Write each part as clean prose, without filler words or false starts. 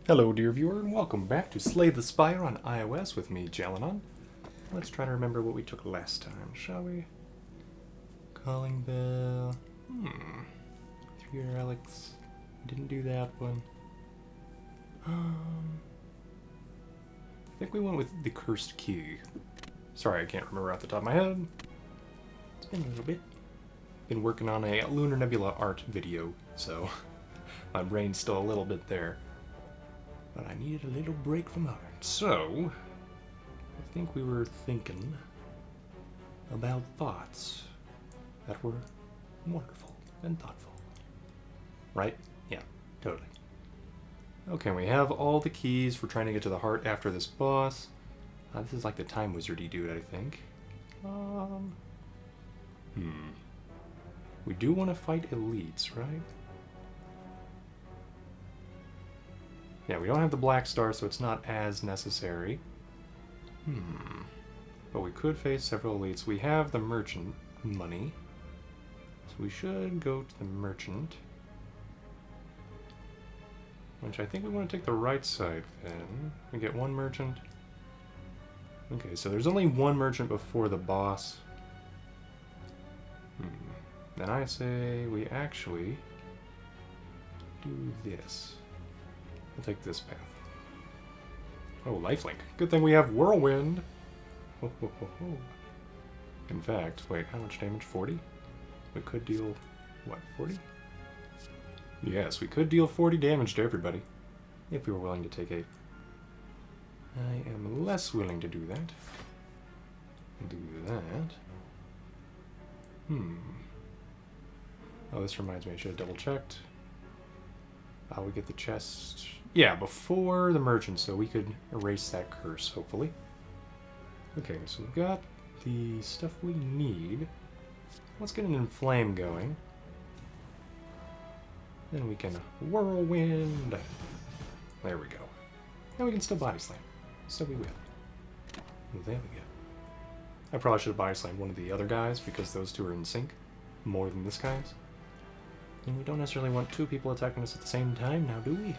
Hello dear viewer, and welcome back to Slay the Spire on iOS with me, Jalinon. Let's try to remember what we took last time, shall we? Calling bell... 3 relics. Didn't do that one. I think we went with the cursed key. Sorry, I can't remember off the top of my head. It's been a little bit. Been working on a Lunar Nebula art video, so my brain's still a little bit there. But I needed a little break from art. So, I think we were thinking about thoughts that were wonderful and thoughtful. Right? Yeah, totally. Okay, we have all the keys for trying to get to the heart after this boss. This is like the time wizardy dude, I think. We do want to fight elites, right? Yeah, we don't have the black star, so it's not as necessary. But we could face several elites. We have the merchant money, so we should go to the merchant. Which I think we want to take the right side then. We get one merchant. Okay, so there's only one merchant before the boss. Then I say we actually do this. We'll take this path. Oh, lifelink. Good thing we have whirlwind. Ho, ho, ho, ho. In fact, wait, how much damage? 40? We could deal, what, 40? Yes, we could deal 40 damage to everybody, if we were willing to take 8. I am less willing to do that. Do that. Oh, this reminds me, I should have double checked. We get the chest. Yeah, before the merchant, so we could erase that curse, hopefully. Okay, so we've got the stuff we need. Let's get an inflame going. Then we can whirlwind. There we go. And we can still body slam. So we will. There we go. I probably should have body slammed one of the other guys because those two are in sync more than this guy's. And we don't necessarily want 2 people attacking us at the same time now, do we?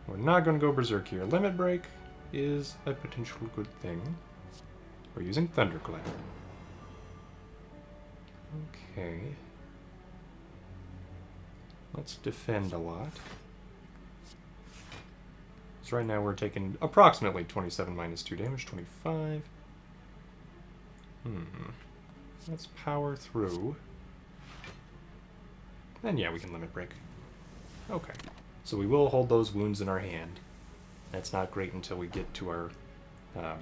We're not going to go berserk here. Limit break is a potential good thing. We're using Thunderclap. Okay. Let's defend a lot. So right now we're taking approximately 27 minus 2 damage, 25. Let's power through. And yeah, we can limit break. Okay. So we will hold those wounds in our hand. That's not great until we get to our, I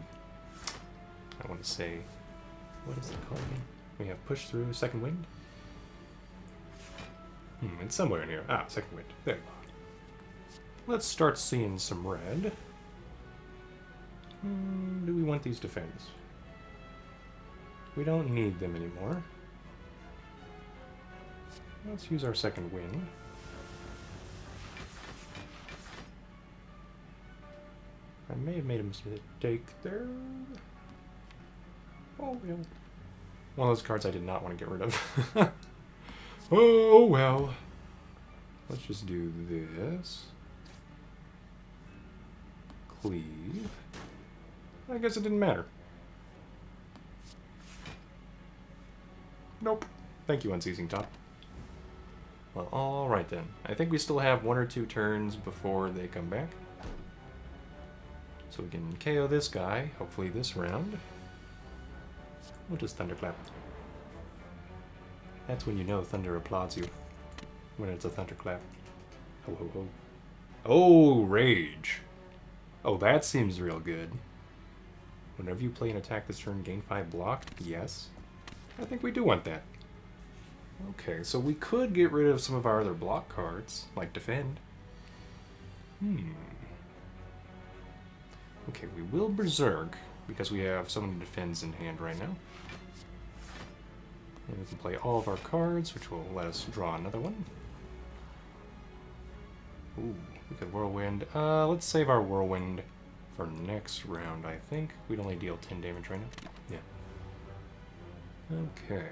want to say, what is it called again? We have push through second wind. It's somewhere in here. Second wind. There you go. Let's start seeing some red. Do we want these defends? We don't need them anymore. Let's use our second wind. I may have made a mistake there. Oh, well. One of those cards I did not want to get rid of. Oh, well. Let's just do this. Cleave. I guess it didn't matter. Nope. Thank you, Unceasing Top. Well, alright then. I think we still have 1 or 2 turns before they come back. So we can KO this guy, hopefully this round. We'll just Thunderclap. That's when you know Thunder applauds you. When it's a Thunderclap. Ho ho ho. Oh, Rage. Oh, that seems real good. Whenever you play an attack this turn, gain 5 block? Yes. I think we do want that. Okay, so we could get rid of some of our other block cards, like Defend. Okay, we will Berserk, because we have someone who defends in hand right now. And we can play all of our cards, which will let us draw another one. Ooh, we could Whirlwind. Let's save our Whirlwind for next round, I think. We'd only deal 10 damage right now. Yeah. Okay.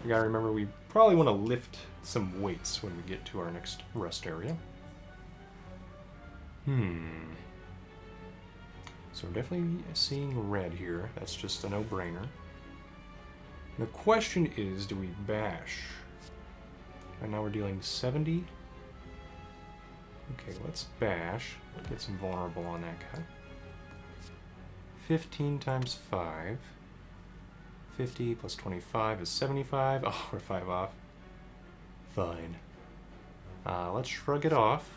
We gotta remember we probably want to lift some weights when we get to our next rest area. So we're definitely seeing red here. That's just a no-brainer. The question is, do we bash? Right now we're dealing 70. Okay, let's bash. Get some vulnerable on that guy. 15 times 5. 50 plus 25 is 75. Oh, we're 5 off. Fine. Let's shrug it off.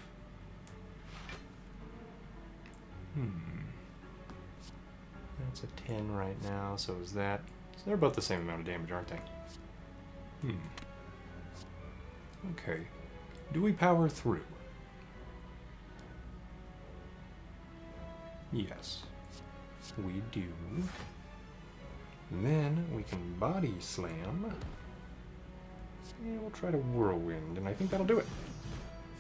That's a 10 right now, so is that... So they're both the same amount of damage, aren't they? Okay. Do we power through? Yes. We do. Then we can body slam. And we'll try to whirlwind, and I think that'll do it.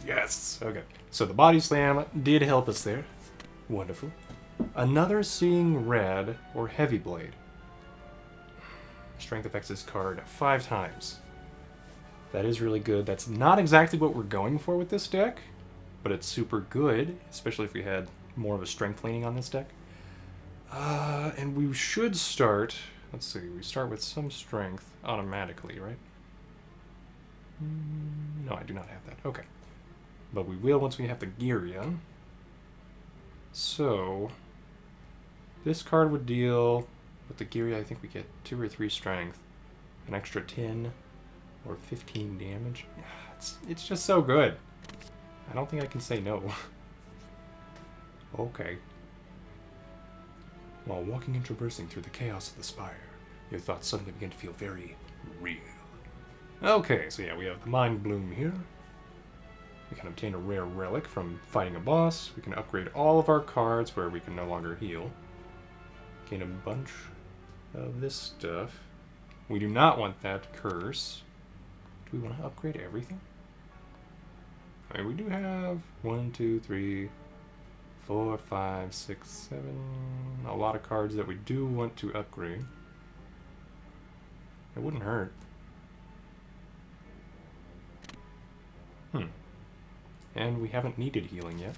Yes! Okay. So the body slam did help us there. Wonderful. Another seeing red or heavy blade. Strength affects this card 5 times. That is really good. That's not exactly what we're going for with this deck, but it's super good, especially if we had more of a strength leaning on this deck. And we should start... Let's see, we start with some strength automatically, right? No, I do not have that. Okay. But we will once we have the Giria. So, this card would deal, with the Giria, I think we get 2 or 3 strength, an extra 10 or 15 damage. It's just so good. I don't think I can say no. Okay. While walking and traversing through the chaos of the Spire, your thoughts suddenly begin to feel very real. Okay, so yeah, we have the Mind Bloom here. We can obtain a rare relic from fighting a boss. We can upgrade all of our cards where we can no longer heal. Gain a bunch of this stuff. We do not want that curse. Do we want to upgrade everything? Alright, we do have 1, 2, 3, 4, 5, 6, 7. A lot of cards that we do want to upgrade. It wouldn't hurt. And we haven't needed healing yet.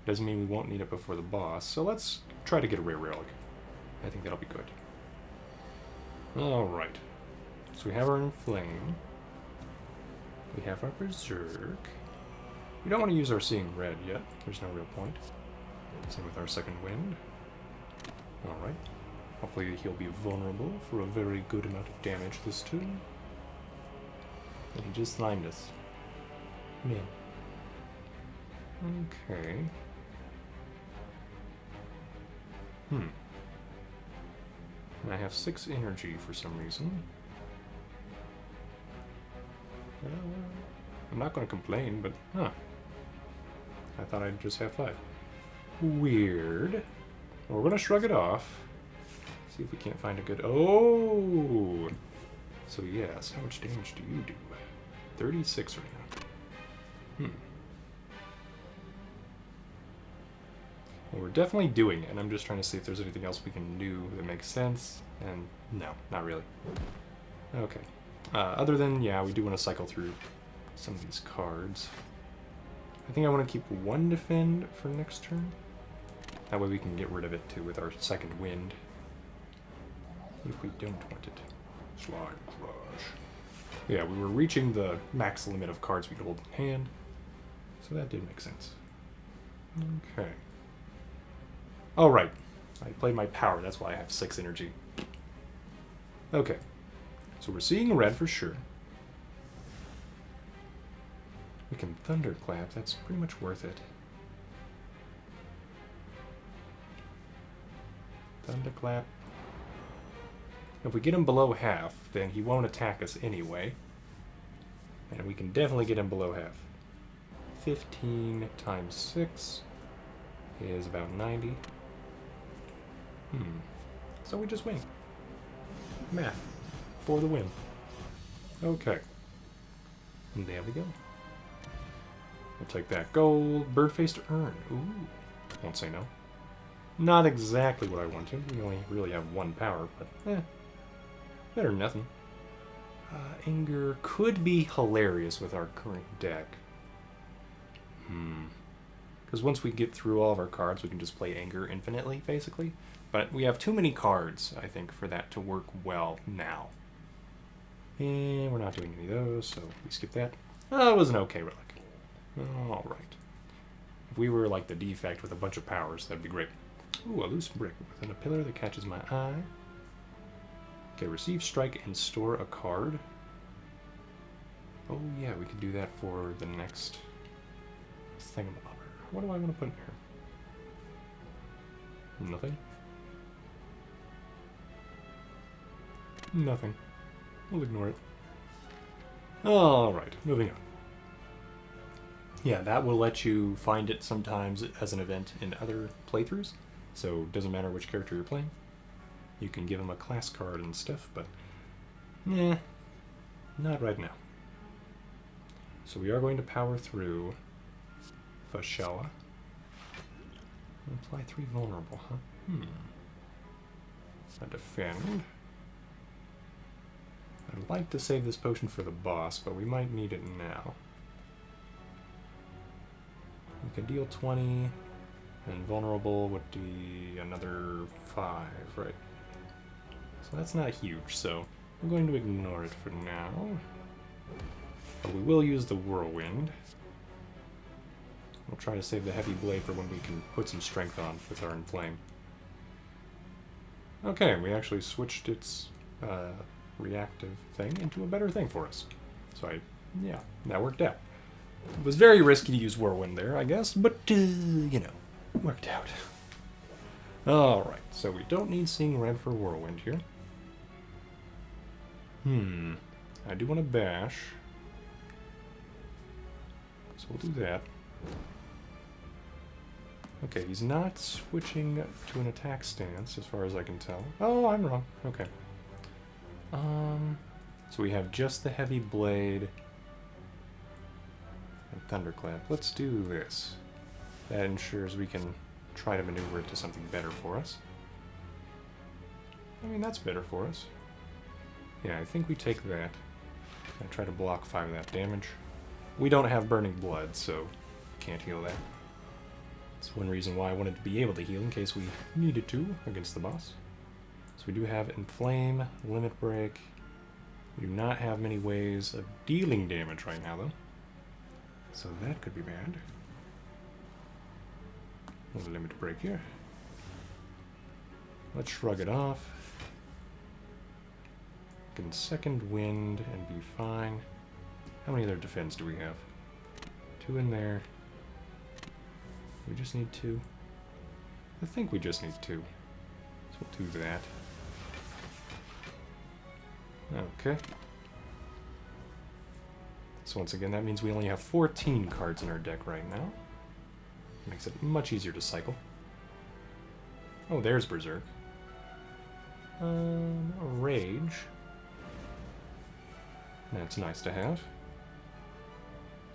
Doesn't mean we won't need it before the boss. So let's try to get a rare relic. I think that'll be good. Alright. So we have our Inflame. We have our Berserk. We don't want to use our Seeing Red yet. There's no real point. Same with our Second Wind. Alright. Hopefully he'll be vulnerable for a very good amount of damage this turn. And he just slimed us. Man. Okay. I have 6 energy for some reason. I'm not going to complain, but I thought I'd just have 5. Weird. Well, we're going to shrug it off. See if we can't find a good... Oh! So yes, how much damage do you do? 36 right now. Well, we're definitely doing it, and I'm just trying to see if there's anything else we can do that makes sense, and no, not really. Okay. Other than, yeah, we do want to cycle through some of these cards. I think I want to keep 1 defend for next turn. That way we can get rid of it, too, with our Second Wind. If we don't want it. Slime Crush. Yeah, we were reaching the max limit of cards we could hold in hand, so that did make sense. Okay. Oh, right. I played my power, that's why I have 6 energy. Okay. So we're seeing red for sure. We can Thunderclap, that's pretty much worth it. Thunderclap. If we get him below half, then he won't attack us anyway. And we can definitely get him below half. 15 times 6 is about 90. So we just win. Math. For the win. Okay. And there we go. We'll take that gold. Bird-face to earn. Ooh. Won't say no. Not exactly what I wanted. We only really have 1 power, but better than nothing. Anger could be hilarious with our current deck. Because once we get through all of our cards, we can just play Anger infinitely, basically. But we have too many cards, I think, for that to work well now. And we're not doing any of those, so we skip that. Oh, it was an okay relic. Alright. If we were like the defect with a bunch of powers, that'd be great. Ooh, a loose brick within a pillar that catches my eye. Okay, receive, strike, and store a card. Oh yeah, we could do that for the next thingamabobber. What do I want to put in here? Nothing? Nothing. We'll ignore it. Alright, moving on. Yeah, that will let you find it sometimes as an event in other playthroughs, so it doesn't matter which character you're playing. You can give them a class card and stuff, but not right now. So we are going to power through Fashala. Apply 3 vulnerable, huh? A defend. I'd like to save this potion for the boss, but we might need it now. We can deal 20, and vulnerable would be another 5, right? So that's not huge, so I'm going to ignore it for now. But we will use the whirlwind. We'll try to save the heavy blade for when we can put some strength on with our inflame. Okay, we actually switched its reactive thing into a better thing for us. So yeah, that worked out. It was very risky to use whirlwind there, I guess, but you know, worked out. Alright, so we don't need seeing red for whirlwind here. I do want to bash. So we'll do that. Okay, he's not switching to an attack stance, as far as I can tell. Oh, I'm wrong. Okay. So we have just the heavy blade and thunderclap. Let's do this. That ensures we can try to maneuver it to something better for us. I mean, that's better for us. Yeah, I think we take that. I try to block 5 of that damage. We don't have burning blood, so can't heal that. That's one reason why I wanted to be able to heal in case we needed to against the boss. So we do have Inflame, Limit Break. We do not have many ways of dealing damage right now, though. So that could be bad. Another Limit Break here. Let's shrug it off. Can second wind and be fine. How many other defense do we have? 2 in there. We just need 2. I think we just need 2. So we'll do that. Okay. So once again, that means we only have 14 cards in our deck right now. Makes it much easier to cycle. Oh, there's Berserk. Rage. That's nice to have.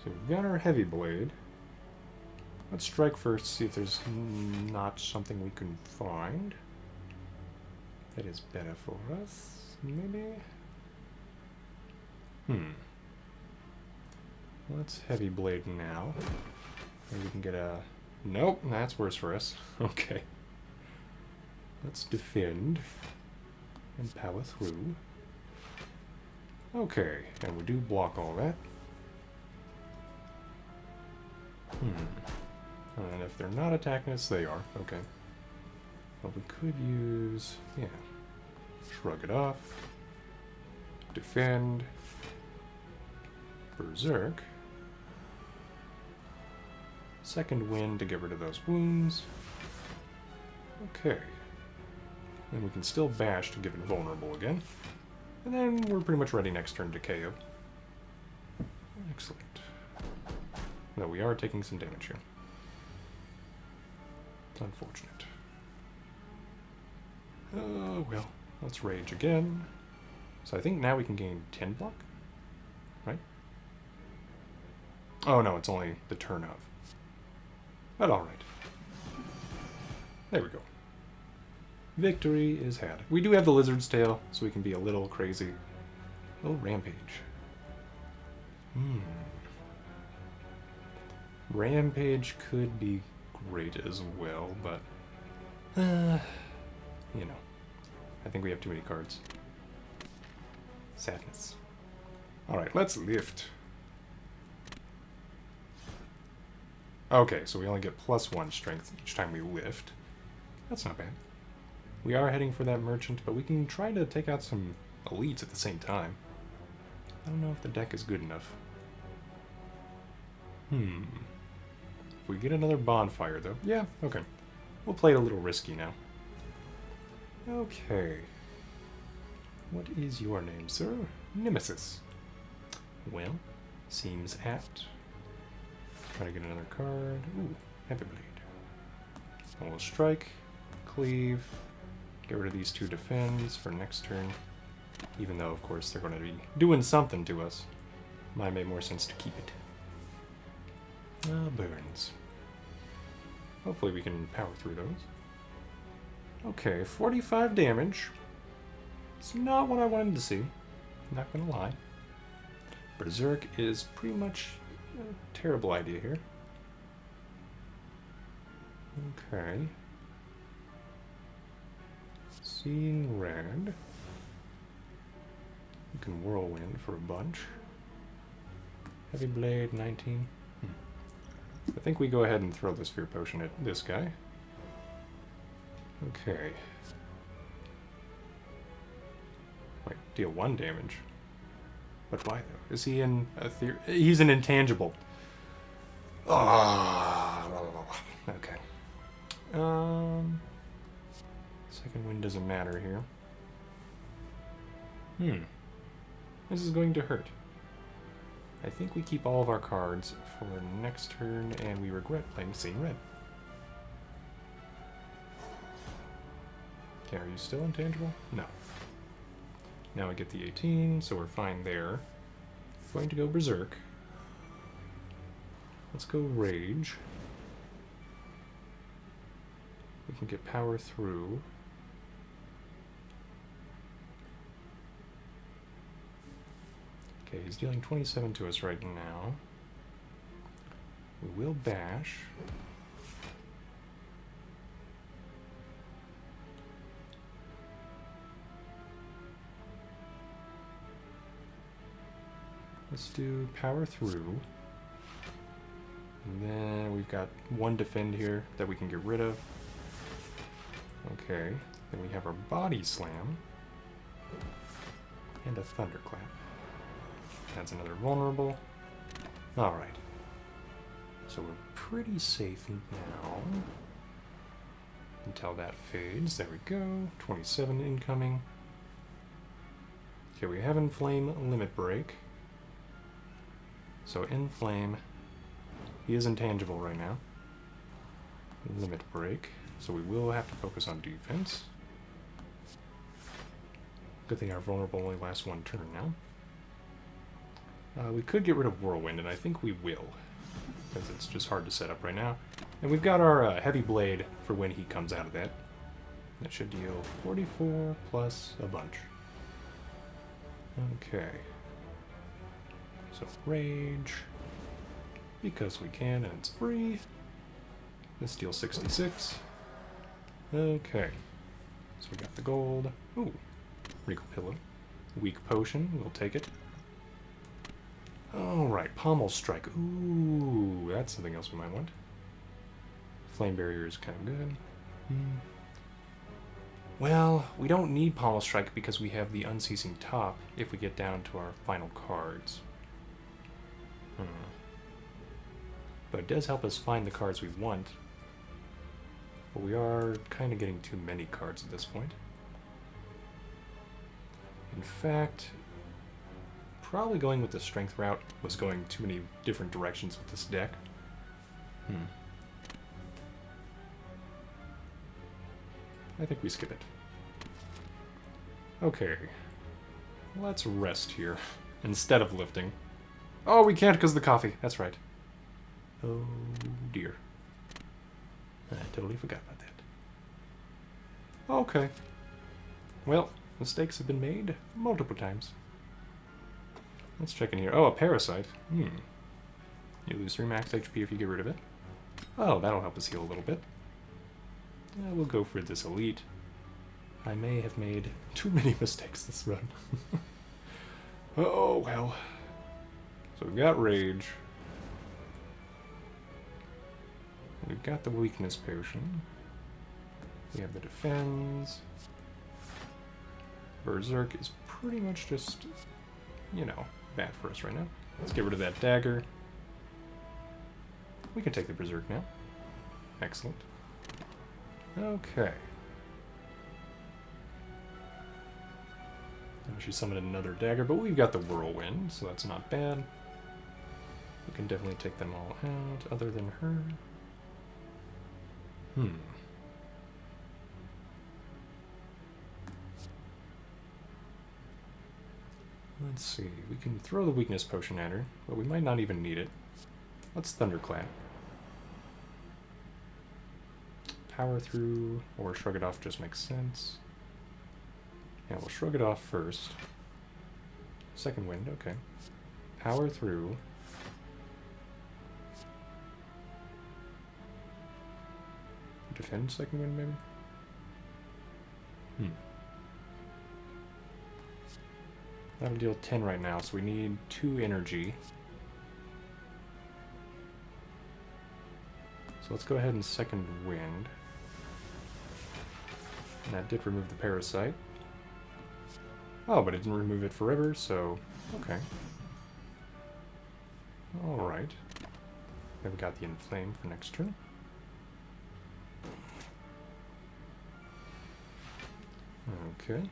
So we've got our heavy blade. Let's strike first, see if there's not something we can find that is better for us, maybe? Let's heavy blade now. Maybe we can get a... Nope, that's worse for us. Okay. Let's defend and power through. Okay, and we do block all that. And if they're not attacking us, they are. Okay. Well, we could use... yeah. Shrug it off. Defend. Berserk. Second wind to get rid of those wounds. Okay. And we can still bash to give it vulnerable again. And then we're pretty much ready next turn to KO. Excellent. Though we are taking some damage here. Unfortunate. Oh, well. Let's rage again. So I think now we can gain 10 block? Right? Oh no, it's only the turn of. But alright. There we go. Victory is had. We do have the lizard's tail, so we can be a little crazy. Oh, Rampage. Rampage could be great as well, but... you know. I think we have too many cards. Sadness. Alright, let's lift. Okay, so we only get +1 strength each time we lift. That's not bad. We are heading for that merchant, but we can try to take out some elites at the same time. I don't know if the deck is good enough. If we get another bonfire, though. Yeah, okay. We'll play it a little risky now. Okay. What is your name, sir? Nemesis. Well, seems apt. Try to get another card. Ooh, Heavy Blade. We'll strike, cleave, get rid of these 2 defends for next turn. Even though, of course, they're going to be doing something to us. Might make more sense to keep it. Burns. Hopefully we can power through those. Okay, 45 damage. It's not what I wanted to see. Not gonna lie. Berserk is pretty much a terrible idea here. Okay. Seeing red. You can whirlwind for a bunch. Heavy blade, 19. I think we go ahead and throw the sphere potion at this guy. Okay. Wait, deal 1 damage. But why though? Is he in a he's an intangible. Oh, okay. Second wind doesn't matter here. This is going to hurt. I think we keep all of our cards for next turn, and we regret playing Seeing Red. Okay, are you still intangible? No. Now we get the 18, so we're fine there. Going to go Berserk. Let's go Rage. We can get power through. Okay, he's dealing 27 to us right now. We will bash. Let's do power through. And then we've got 1 defend here that we can get rid of. Okay, then we have our body slam. And a thunderclap. That's another vulnerable. Alright. So we're pretty safe now. Until that fades. There we go. 27 incoming. Okay, we have Inflame Limit Break. So Inflame. He is intangible right now. Limit Break. So we will have to focus on defense. Good thing our vulnerable only lasts 1 turn now. We could get rid of Whirlwind, and I think we will. Because it's just hard to set up right now. And we've got our Heavy Blade for when he comes out of that. That should deal 44 plus a bunch. Okay. So Rage. Because we can, and it's free. This deals 66. Okay. So we got the gold. Ooh. Regal Pillow. Weak Potion. We'll take it. Alright, Pommel Strike. Ooh, that's something else we might want. Flame Barrier is kind of good. Well, we don't need Pommel Strike because we have the Unceasing Top if we get down to our final cards. But it does help us find the cards we want. But we are kind of getting too many cards at this point. In fact, probably going with the strength route was going too many different directions with this deck. I think we skip it. Okay. Let's rest here instead of lifting. Oh, we can't because of the coffee. That's right. Oh, dear. I totally forgot about that. Okay. Well, mistakes have been made multiple times. Let's check in here. Oh, a parasite. You lose 3 max HP if you get rid of it. Oh, that'll help us heal a little bit. We'll go for this elite. I may have made too many mistakes this run. Oh, well. So we've got rage. We've got the weakness potion. We have the defense. Berserk is pretty much just, you know, bad for us right now. Let's get rid of that dagger. We can take the berserk now. Excellent. Okay. She summoned another dagger, but we've got the whirlwind, so that's not bad. We can definitely take them all out, other than her. Let's see. We can throw the weakness potion at her, but we might not even need it. Let's thunderclap. Power through, or shrug it off just makes sense. Yeah, we'll shrug it off first. Second wind, okay. Power through. Defend second wind, maybe? That'll deal 10 right now, so we need 2 energy. So let's go ahead and second wind. And that did remove the parasite. Oh, but it didn't remove it forever, so okay. Alright. Then we got the inflame for next turn. Okay.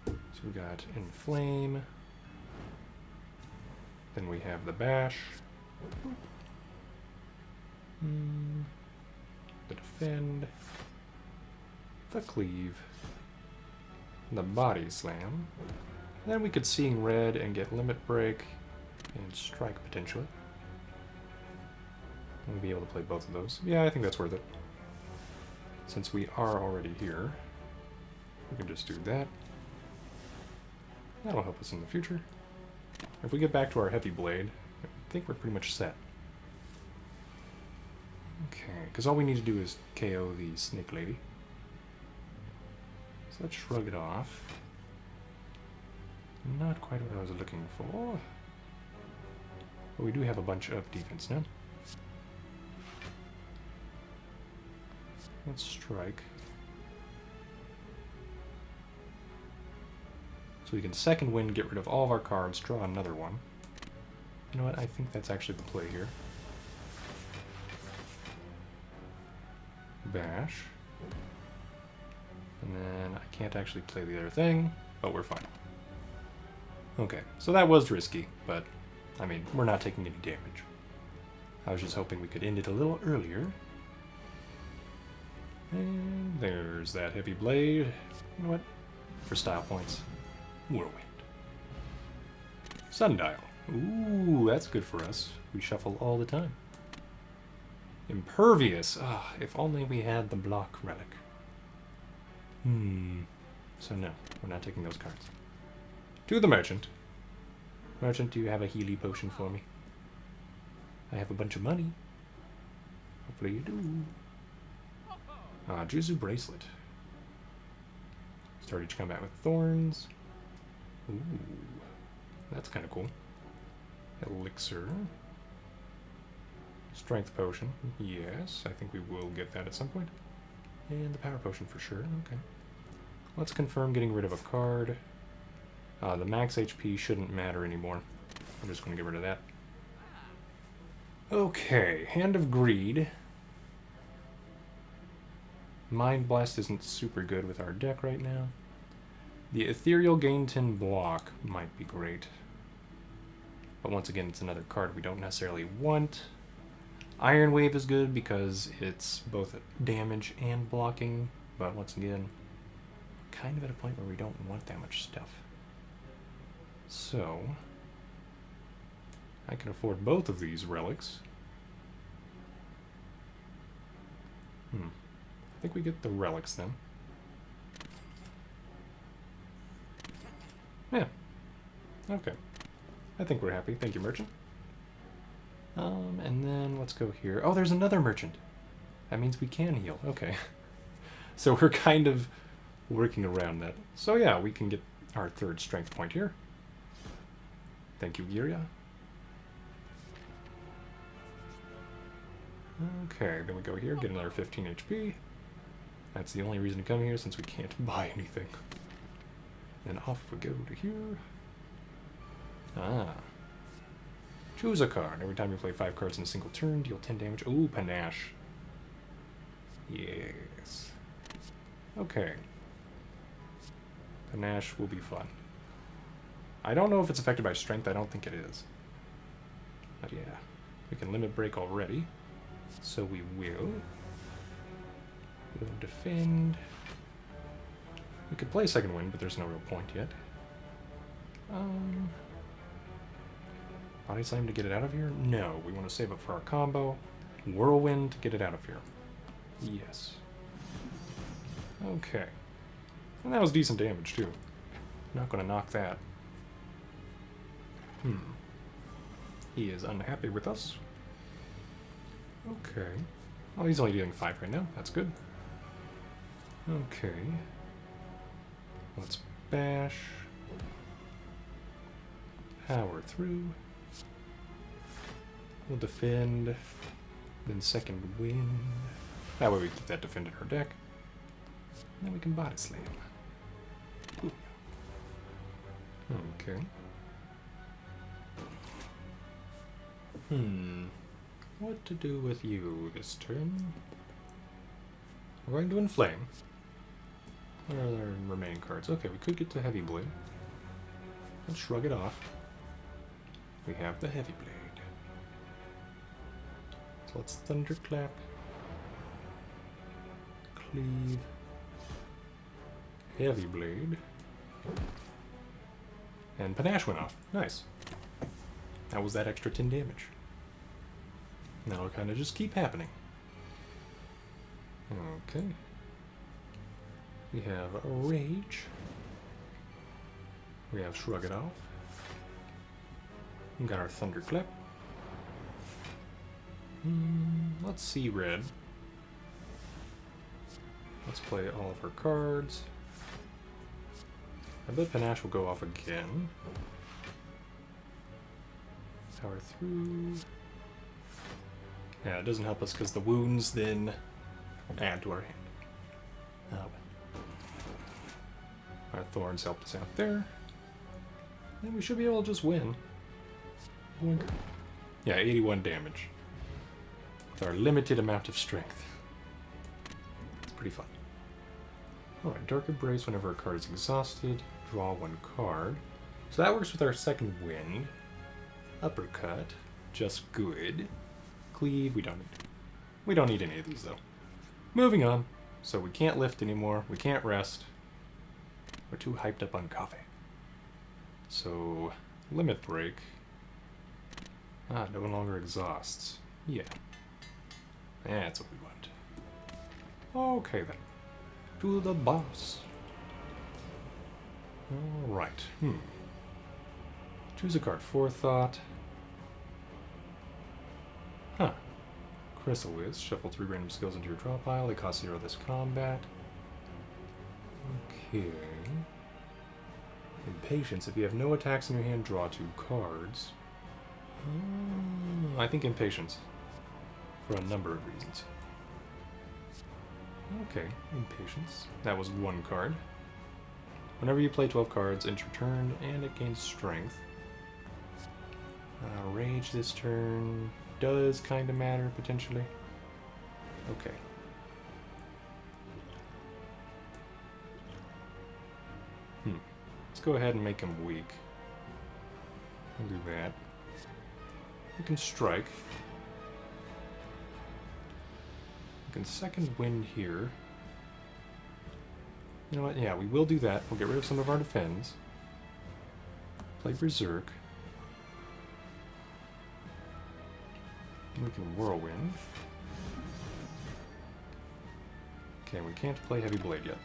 So we got inflame. Then we have the bash. The defend. The cleave. The body slam. Then we could Seeing Red and get limit break and strike potentially. We'll be able to play both of those. Yeah, I think that's worth it. Since we are already here, we can just do that. That'll help us in the future. If we get back to our heavy blade, I think we're pretty much set. Okay, because all we need to do is KO the snake lady. So let's shrug it off. Not quite what I was looking for. But we do have a bunch of defense now. Let's strike. So we can second wind, get rid of all of our cards, draw another one. You know what? I think that's actually the play here. Bash. And then I can't actually play the other thing, but we're fine. Okay, so that was risky, but I mean, we're not taking any damage. I was just hoping we could end it a little earlier. And there's that heavy blade. You know what? For style points, whirlwind. Sundial. Ooh, that's good for us. We shuffle all the time. Impervious. Ah, if only we had the block relic. So no, we're not taking those cards. To the merchant. Merchant, do you have a Healy potion for me? I have a bunch of money. Hopefully you do. Juzu bracelet. Start each combat with thorns. Ooh, that's kind of cool. Elixir. Strength potion. Yes, I think we will get that at some point. And the power potion for sure. Okay. Let's confirm getting rid of a card. The max HP shouldn't matter anymore. I'm just going to get rid of that. Okay, Hand of Greed. Mind Blast isn't super good with our deck right now. The Ethereal gain 10 block might be great. But once again, it's another card we don't necessarily want. Iron Wave is good because it's both damage and blocking. But once again, kind of at a point where we don't want that much stuff. So, I can afford both of these relics. I think we get the relics then. Yeah. Okay. I think we're happy. Thank you, merchant. And then let's go here. Oh, there's another merchant. That means we can heal. Okay. So we're kind of working around that. So yeah, we can get our third strength point here. Thank you, Giria. Okay, then we go here, get another 15 HP. That's the only reason to come here, since we can't buy anything. Then off we go to here. Ah. Choose a card. Every time you play 5 cards in a single turn, deal 10 damage. Ooh, panache. Yes. Okay. Panache will be fun. I don't know if it's affected by strength. I don't think it is. But yeah. We can limit break already. So we will. We'll defend. We could play second wind, but there's no real point yet. Body slam to get it out of here? No, we want to save it for our combo. Whirlwind to get it out of here. Yes. Okay. And that was decent damage, too. Not going to knock that. He is unhappy with us. Okay. Well, he's only dealing 5 right now. That's good. Okay. Let's bash. Power through. We'll defend. Then second wind. That way we keep that defend in our deck. And then we can body slam. Ooh. Okay. What to do with you this turn? We're going to inflame. Where are our remaining cards? Okay, we could get to Heavy Blade. Let's shrug it off. We have the Heavy Blade. So let's Thunderclap. Cleave. Heavy Blade. And Panache went off. Nice. That was that extra 10 damage. Now it'll kind of just keep happening. Okay. We have a Rage. We have Shrug It Off. We got our Thunderclap. Let's see red. Let's play all of our cards. I bet Panache will go off again. Power through. Yeah, it doesn't help us because the wounds then add to our hand. Our thorns helped us out there. And we should be able to just win. Boink. Yeah, 81 damage. With our limited amount of strength. It's pretty fun. Alright, Dark Embrace whenever a card is exhausted. Draw 1 card. So that works with our second wind. Uppercut. Just good. Cleave, we don't need any of these though. Moving on. So we can't lift anymore. We can't rest. We're too hyped up on coffee. So, limit break. No longer exhausts. Yeah. That's what we want. Okay then. To the boss. Alright. Choose a card. Forethought. Huh. Chrysalis. Shuffle 3 random skills into your draw pile. They cost 0 this combat. Okay. Impatience. If you have no attacks in your hand, draw 2 cards. I think Impatience. For a number of reasons. Okay, Impatience. That was 1 card. Whenever you play 12 cards, enter turn, and it gains strength. Rage this turn does kind of matter, potentially. Okay. Let's go ahead and make him weak. We'll do that. We can strike. We can second wind here. You know what? Yeah, we will do that. We'll get rid of some of our defends. Play Berserk. And we can Whirlwind. Okay, we can't play Heavy Blade yet.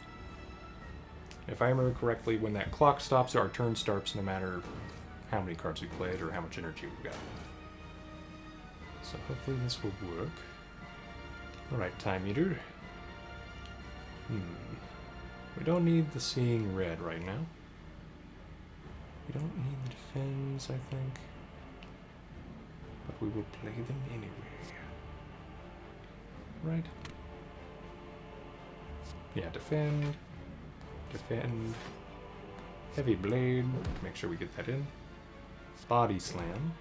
If I remember correctly, when that clock stops, our turn starts no matter how many cards we played or how much energy we've got. So hopefully this will work. Alright, time meter. We don't need the seeing red right now. We don't need the defense, I think. But we will play them anyway. Right? Yeah, defend. Defend. Heavy blade. Make sure we get that in. Body slam.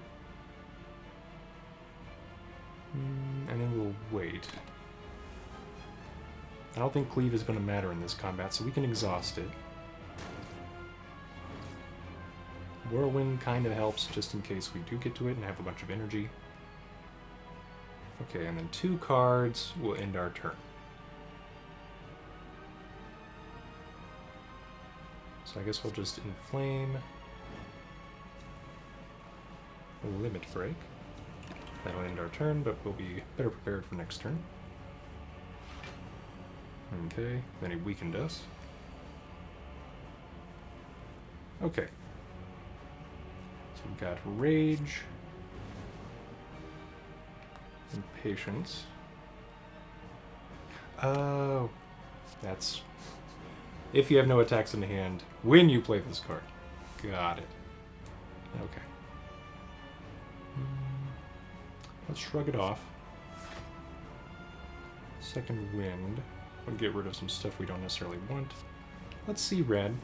And then we'll wait. I don't think cleave is going to matter in this combat, so we can exhaust it. Whirlwind kind of helps just in case we do get to it and have a bunch of energy. Okay, and then 2 cards will end our turn. So I guess we'll just inflame. A limit break. That'll end our turn, but we'll be better prepared for next turn. Okay, then he weakened us. Okay. So we've got Rage. And Patience. Oh. That's... If you have no attacks in hand, when you play this card. Got it. Okay. Let's shrug it off. Second Wind. We'll get rid of some stuff we don't necessarily want. Let's see red.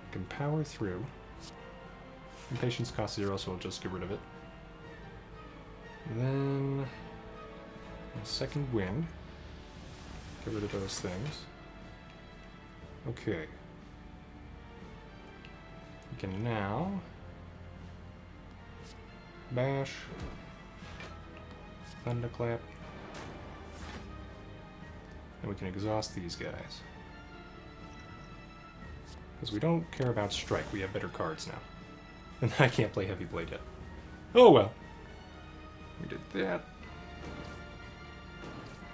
We can power through. Impatience costs 0, so we'll just get rid of it. And then... Second Wind. Get rid of those things. Okay. We can now... Bash. Thunderclap. And we can exhaust these guys. Because we don't care about strike, we have better cards now. And I can't play Heavy Blade yet. Oh well. We did that.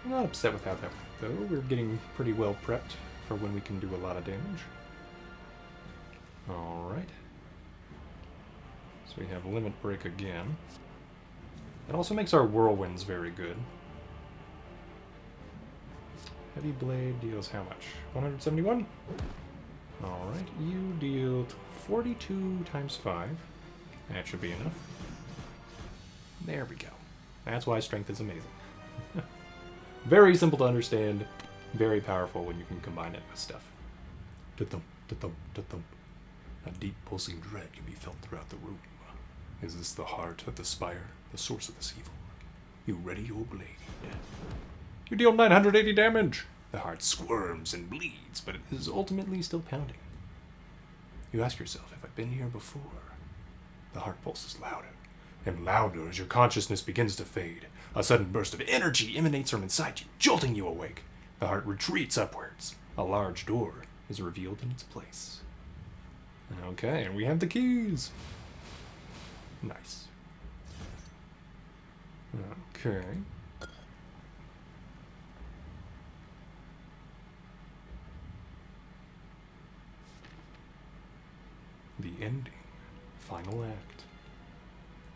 I'm not upset with how that went, though. We're getting pretty well prepped for when we can do a lot of damage. Alright. So we have Limit Break again. It also makes our Whirlwinds very good. Heavy Blade deals how much? 171? Alright, you deal 42 times 5. That should be enough. There we go. That's why strength is amazing. Very simple to understand, very powerful when you can combine it with stuff. Da-thump, da-thump, da-thump. A deep pulsing dread can be felt throughout the room. Is this the heart of the spire, the source of this evil? You ready your blade? You deal 980 damage! The heart squirms and bleeds, but it is ultimately still pounding. You ask yourself, have I been here before? The heart pulses louder and louder as your consciousness begins to fade. A sudden burst of energy emanates from inside you, jolting you awake. The heart retreats upwards. A large door is revealed in its place. Okay, and we have the keys. Nice. Okay. The ending. Final act.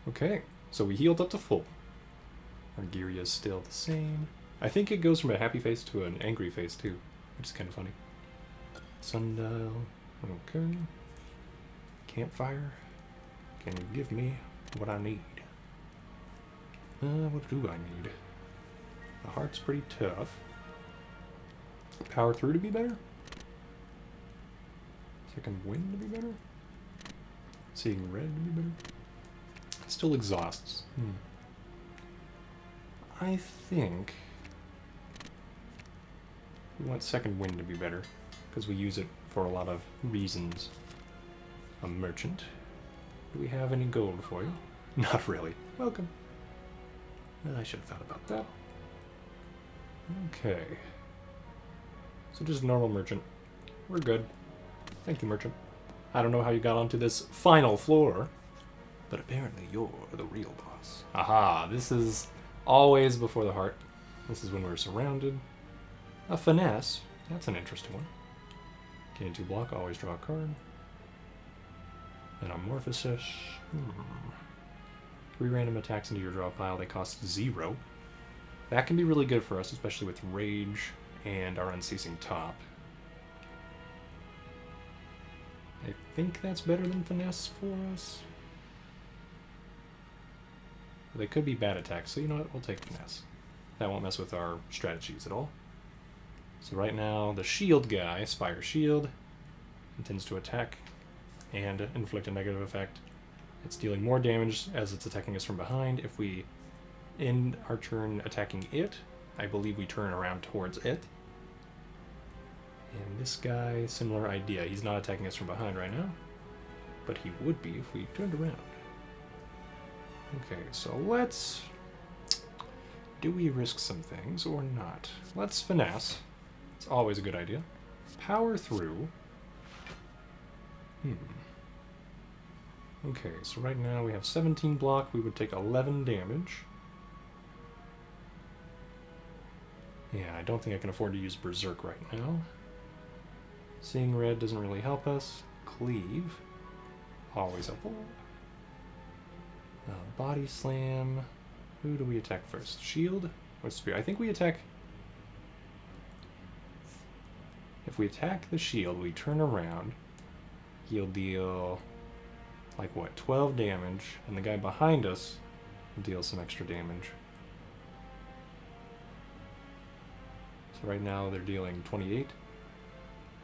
Okay, so we healed up to full. Our Geary is still the same. I think it goes from a happy face to an angry face too, which is kind of funny. Sundial. Okay. Campfire. Can you give me what I need? What do I need? The heart's pretty tough. Power through to be better? Second wind to be better? Seeing red to be better? Still exhausts. I think we want second wind to be better, because we use it for a lot of reasons. A merchant. Do we have any gold for you? Not really. Welcome. I should have thought about that. Okay. So just normal merchant. We're good. Thank you, merchant. I don't know how you got onto this final floor, but apparently you're the real boss. Aha, this is always before the heart. This is when we're surrounded. A finesse. That's an interesting one. Gain 2 block, always draw a card. Metamorphosis. 3 random attacks into your draw pile, they cost 0. That can be really good for us, especially with Rage and our Unceasing Top. I think that's better than Finesse for us. They could be bad attacks, so you know what? We'll take Finesse. That won't mess with our strategies at all. So right now, the shield guy, Spire Shield, intends to attack and inflict a negative effect. It's dealing more damage as it's attacking us from behind. If we end our turn attacking it, I believe we turn around towards it. And this guy, similar idea. He's not attacking us from behind right now, but he would be if we turned around. Okay, so let's... Do we risk some things or not? Let's finesse. It's always a good idea. Power through. Okay, so right now we have 17 block. We would take 11 damage. Yeah, I don't think I can afford to use Berserk right now. Seeing red doesn't really help us. Cleave. Always helpful. Body slam. Who do we attack first? Shield or spear? I think we attack... If we attack the shield, we turn around. He'll deal... like what, 12 damage, and the guy behind us will deal some extra damage. So right now they're dealing 28.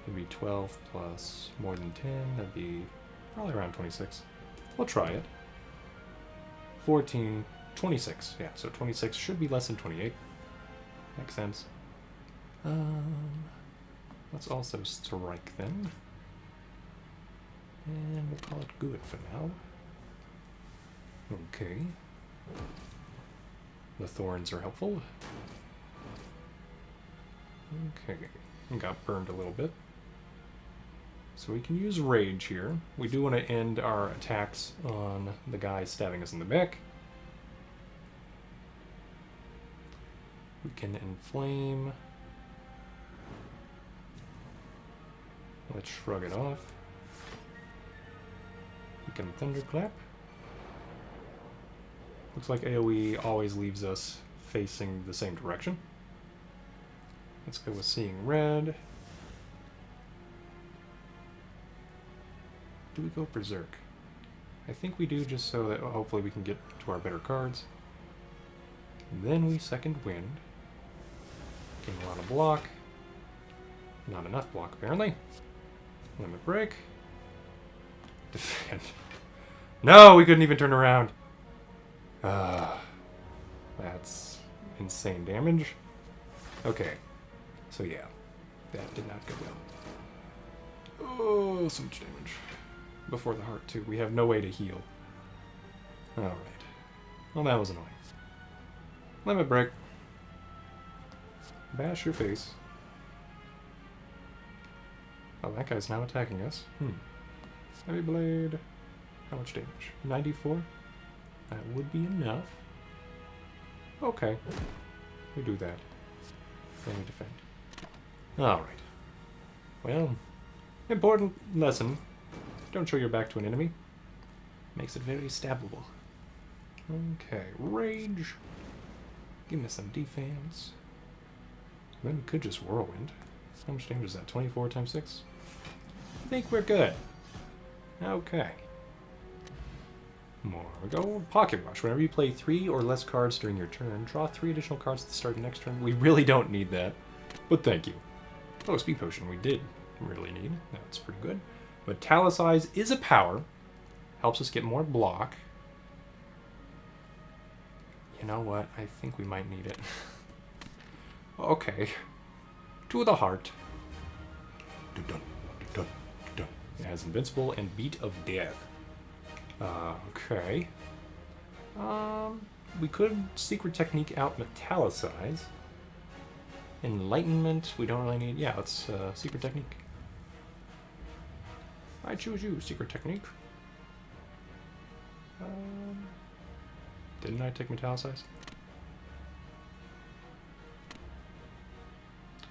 It'd be 12 plus more than 10. That'd be probably around 26. We'll try it. 14, 26. Yeah, so 26 should be less than 28. Makes sense. Let's also strike them. And we'll call it good for now. Okay. The thorns are helpful. Okay. Got burned a little bit. So we can use Rage here. We do want to end our attacks on the guy stabbing us in the back. We can Inflame. Let's shrug it off. We can Thunderclap. Looks like AoE always leaves us facing the same direction. Let's go with Seeing Red. Do we go Berserk? I think we do, just so that hopefully we can get to our better cards. And then we Second Wind. Gain a lot of block. Not enough block, apparently. Limit Break. Defend. No, we couldn't even turn around. That's insane damage. Okay. So yeah, that did not go well. Oh, so much damage. Before the heart, too. We have no way to heal. Alright. Well, that was annoying. Limit Break. Bash your face. Oh, that guy's now attacking us. Heavy Blade. How much damage? 94? That would be enough. Okay. We do that. Then we defend. Alright. Well, important lesson. Don't show your back to an enemy. Makes it very stabbable. Okay, Rage. Give me some defense. Then we could just Whirlwind. How much damage is that? 24 times 6? I think we're good. Okay. More we go. Pocket Watch. Whenever you play 3 or less cards during your turn, draw 3 additional cards at the start of the next turn. We really don't need that, but thank you. Oh, Speed Potion we did really need. That's pretty good. Metallicize is a power. Helps us get more block. You know what? I think we might need it. Okay. To the heart. Dun, dun, dun. It has Invincible and Beat of Death. Okay. We could Secret Technique out Metallicize. Enlightenment, we don't really need... Yeah, let's Secret Technique. I choose you, Secret Technique. Didn't I take Metallicize?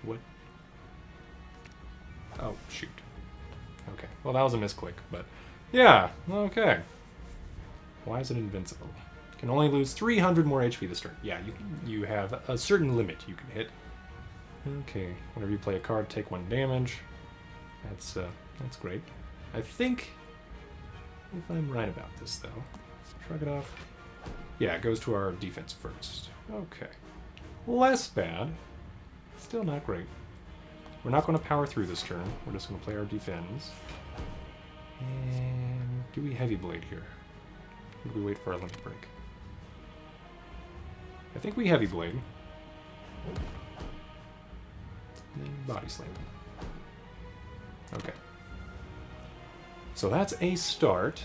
What? Oh, shoot. Okay, well that was a misclick, but yeah, okay. Why is it invincible? You can only lose 300 more HP this turn. Yeah, you have a certain limit you can hit. Okay, whenever you play a card, take 1 damage. That's great. I think, if I'm right about this though, shrug it off. Yeah, it goes to our defense first. Okay. Less bad. Still not great. We're not going to power through this turn. We're just going to play our defense. And do we heavy blade here? Or do we wait for our limit break? I think we heavy blade. And body slam. Okay. So that's a start.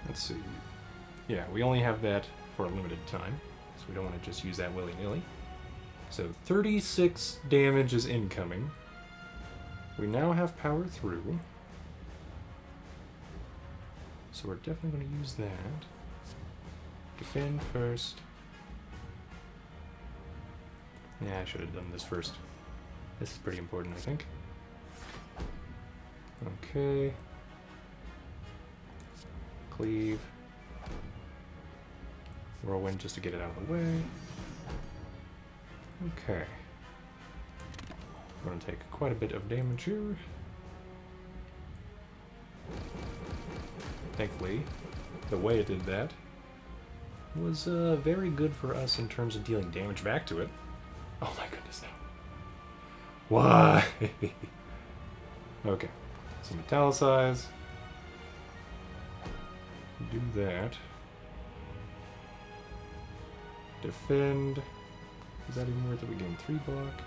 Let's see. Yeah, we only have that for a limited time, so we don't want to just use that willy-nilly. So 36 damage is incoming. We now have power through. So we're definitely going to use that. Defend first. Yeah, I should have done this first. This is pretty important, I think. Okay. Cleave. Whirlwind just to get it out of the way. Okay. I'm going to take quite a bit of damage here. Thankfully, the way it did that was very good for us in terms of dealing damage back to it. Oh my goodness, no. Why? Okay. So metallicize. Do that. Defend. Is that even worth it? We gain 3 block.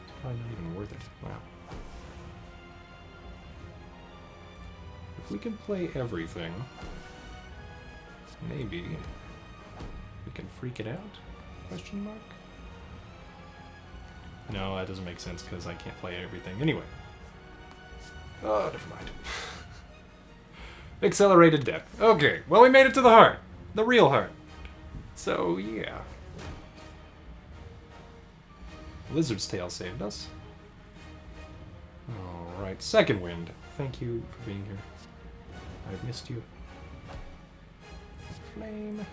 It's probably not even worth it. Wow. If we can play everything, maybe we can freak it out? Question mark? No, that doesn't make sense because I can't play everything. Anyway. Oh, never mind. Accelerated death. Okay, well we made it to the heart. The real heart. So, yeah. Lizard's Tail saved us. Alright, second wind. Thank you for being here. I've missed you. Flame.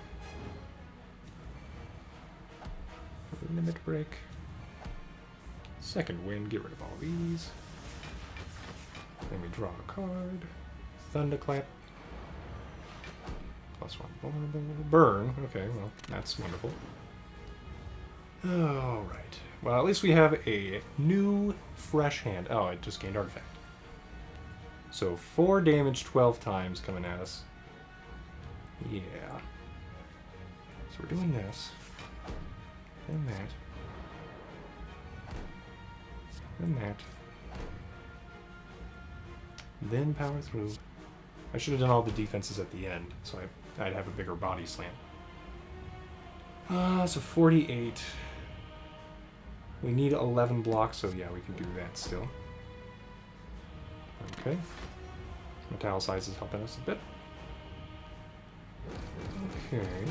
Limit break. Second wind, get rid of all these. Then we draw a card. Thunderclap. +1 vulnerable. Burn. Okay, well, that's wonderful. Alright. Well, at least we have a new, fresh hand. Oh, I just gained artifact. So 4 damage 12 times coming at us. Yeah. So we're doing this. Then that. Then that. Then power through. I should have done all the defenses at the end, so I'd have a bigger body slam. So 48. We need 11 blocks, so yeah, we can do that still. Okay. Metallicize is helping us a bit. Okay.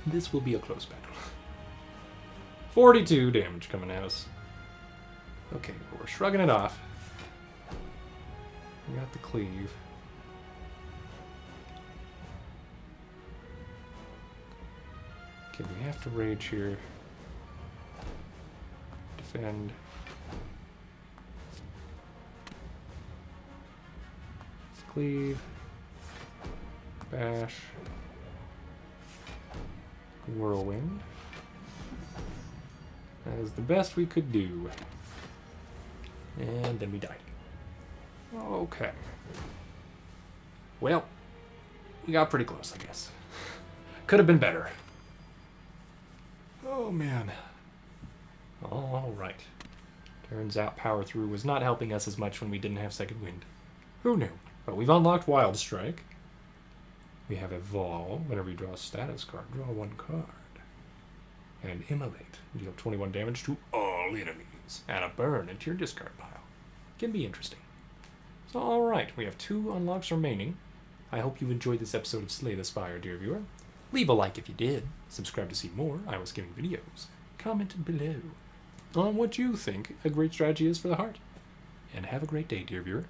This will be a close battle. 42 damage coming at us. Okay, but we're shrugging it off. We got the cleave. Okay, we have to rage here. Defend. Cleave. Bash. Whirlwind. That is the best we could do. And then we died. Okay. Well, we got pretty close, I guess. Could have been better. Oh, man. All right. Turns out power through was not helping us as much when we didn't have second wind. Who knew? But we've unlocked Wild Strike. We have Evolve. Whenever you draw a status card, draw 1 card. And Immolate. Deal 21 damage to all enemies. And a burn into your discard pile. Can be interesting. So, alright, we have 2 unlocks remaining. I hope you enjoyed this episode of Slay the Spire, dear viewer. Leave a like if you did. Subscribe to see more iOS gaming videos. Comment below on what you think a great strategy is for the heart. And have a great day, dear viewer.